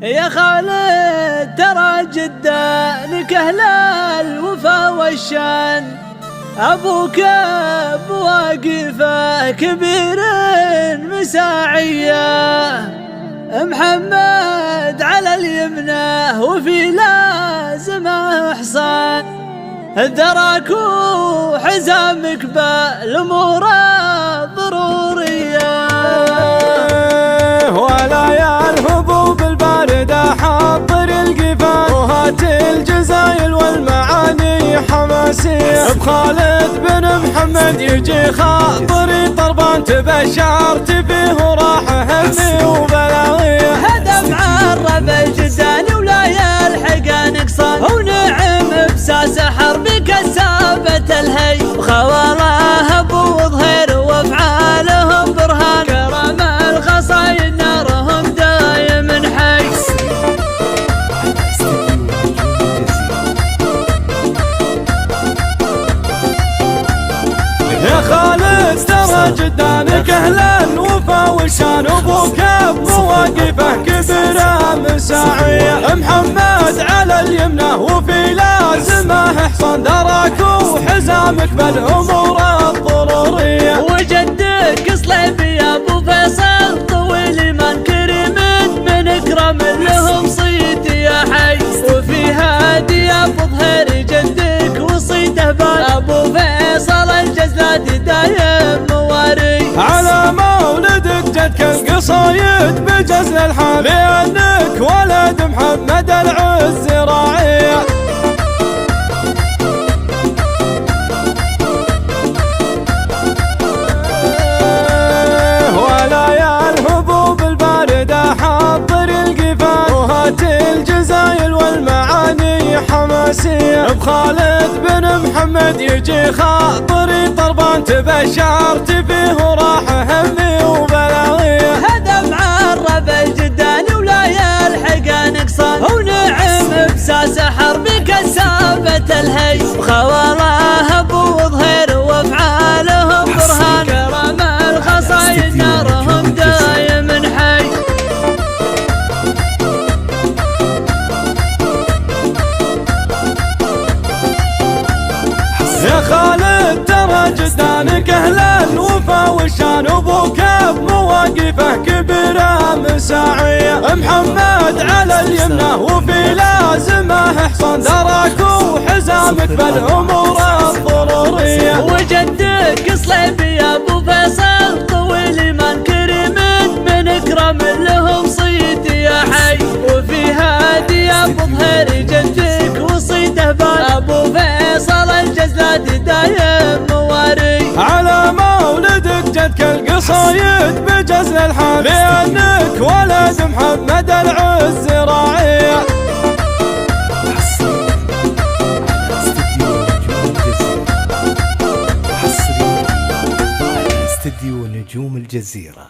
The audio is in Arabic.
يا خالد ترى جدانك أهل الوفا والشان، أبوك بواقفه كبير مساعية، محمد على اليمنى وفي لازمه حصان، دراك وحزامك بالأمور الضرورية، ولا يا الهبوب الباردة حضر القفا، وهات الجزايل والمعاني حماسية، بخالد بن محمد يجي خاطري طربان، تبشرت فيه وراح همي وبلاويه، هدف عرب الجداني ولا يلحق نقصان، ونعم بساس حربك السابة الهي، وخواله ابو ظهير وافعالهم برهان، كرم الخصايد نارهم دايم حي. يا خالد ترى جدانك اهل الوفا والشان، ابوك بمواقفه كبيره مساعيه، محمد على اليمنى وفي لازمه حصان، دراك وحزامك بالامور الضروريه، وجدك صليبي يا ابو فيصل طويل من كريم من اكرم لهم صيت يا حي، وفي هادي يا ابو ظهير جدك وصيته بال، ابو فيصل الجزلات دايم مواري، على مولدك جدك القصايد بجزل الحال، لانك ولد محمد العز راعيه، ولا يا الهبوب الباردة حضر القفا، وهات الجزايل والمعاني حماسية، بخالد بن محمد يجي خاطري طربان، تبشرت فيه وراح همي وبلاويه، هدف عرب الجداني ولا يلحق نقصان، ونعم بساس حربك السابة الهي، وخواله ابو ظهير وافعالهم برهان، كرم الخصايد نارهم دايم حي. يا خالد ترى جدانك اهل الوفا والشان، ابوك بمواقفه كبيره مساعيه، محمد على اليمنى وفي لازمه حصان، دراك وحزامك بالامور الضروريه، وجدك صليبي يا ابو فيصل طويل من كريم من اكرم لهم صيت يا حي، وفي هادي يا ابو ظهير جدك وصيته بال، ابو فيصل الجزلات دايم مواري، على مولدك جدك القصايد بجزل الحال، لانك ولد محمد العز راعيه. استديو نجوم الجزيرة.